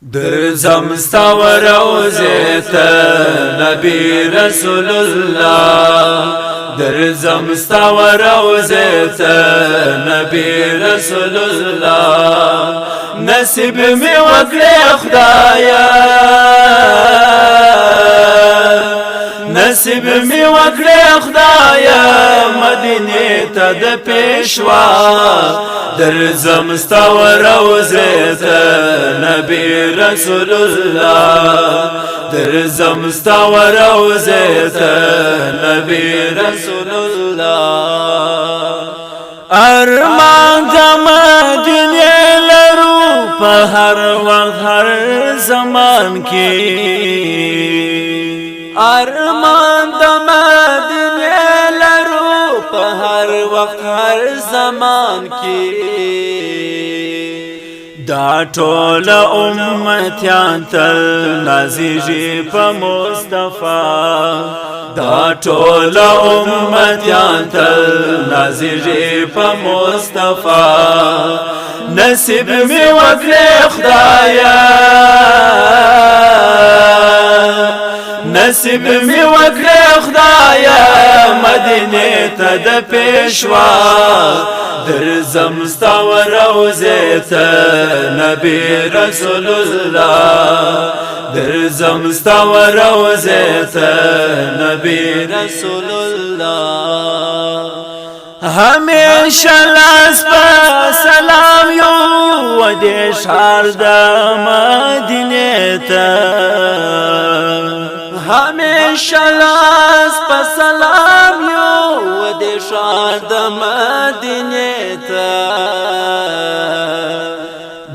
درځم ستا وروزې ته نبی رسول الله درځم ستا وروزې ته نبی رسول الله نصیب می وکړې خدایا نصیب می وکړې خدایا مدینه ته د پیشوا درځم ستا وروزې ته نبی رسول الله درځم ستا وروزې ته نبی رسول الله ارمان د مدینه لرو په هر وخت هر زمان کې ارمان د مدینه لرو په هر وخت هر زمان کې دا ټول امتیان تل نازیږي په مصطفی دا ټول امتیان تل نازیږي په مصطفی نصیب می وکړې خدایا نصیب می وکړې خدایا مدینه ته د پیشوا درځم ستا وروزې ته نبی رسول الله درځم ستا وروزې ته نبی رسول الله همیشه لاس په سلام یو و دې ښار د مدینې ته همیشه لاس په سلام یو و دې ښار د مدینې ته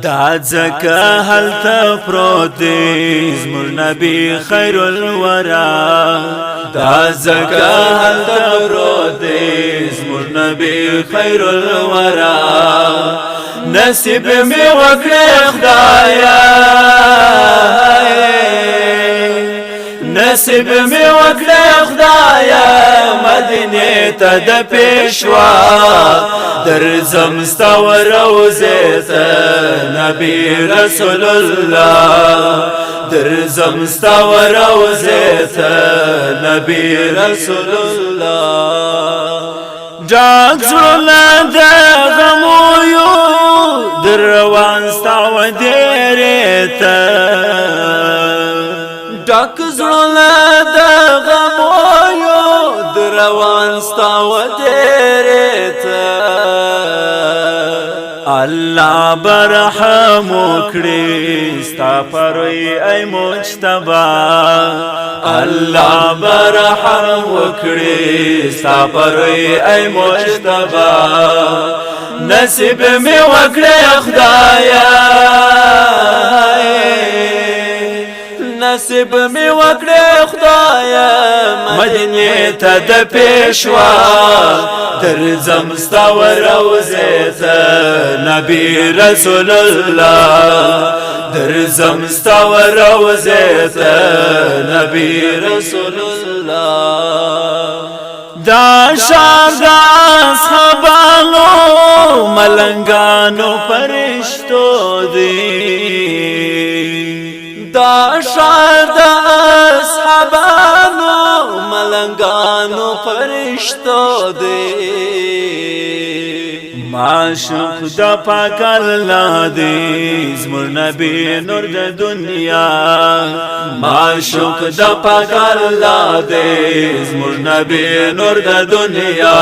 دا ځکه هلته پروت دی زموږ نبی خیر الورا دا ځکه هلته پروت دی زموږ نبی خیر الورا نصیب می وکړې خدایا نصیب می وکړې خدایا مدینه ته د پیشوا درځم ستا وروزې ته نبی رسول الله درځم ستا وروزې ته نبی رسول الله جاګ زړه د غمو یو دروان ستا ودېرې ته ډک زړه د غمو یو دروان ستا ودېرې ته الله برحم وکړي ستا پروي ای مجتبا الله برحم وکړي ستا پروي ای مجتبا نصیب می وکړې خدایا نصیب می وکړې خدایا مدینه ته د پیشوا درځم ستا وروزې ته نبی رسول الله درځم ستا وروزې ته نبی رسول الله دا ښار د اصحابانو ملنګانو فرشتو دی دا ښار د اصحابانو ملنګانو فرشتو دی معشوق د پاک الله دی زموږ نبی نور د دنیا معشوق د پاک الله دی زموږ نبی نور د دنیا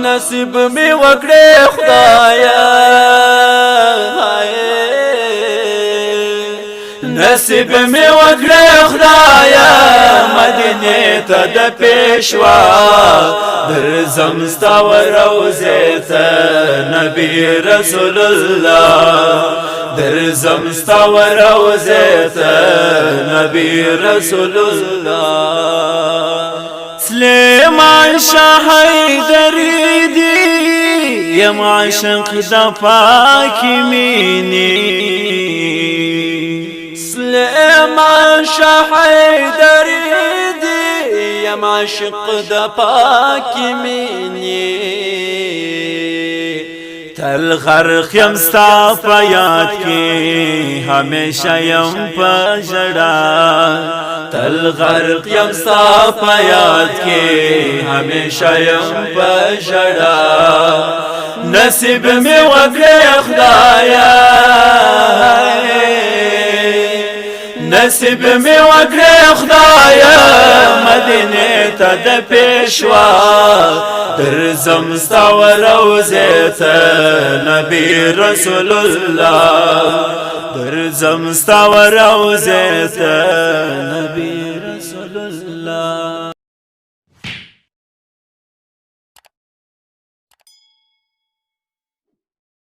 نصیب می وکړې خدایا نصیب می وکړې خدایا مدینه ته د پیشوا درځم ستا وروزې ته نبی رسول الله درځم ستا وروزې ته نبی رسول الله سلیمان شاه حیدری دی یم عاشق د پاکی مینی سلیمان شاه حیدری دی یم عاشق د پاکی مینی تل غرق یم ستا په یاد کې همیشه یم په ژړا تل غرق یم ستا په یاد کې همیشه یم په ژړا نصیب می وکړې خدایا نصیب می وکړې خدایا مدینه ته د پیشوا درځم ستا روضې ته نبی رسول الله درځم ستا روضې ته نبی رسول الله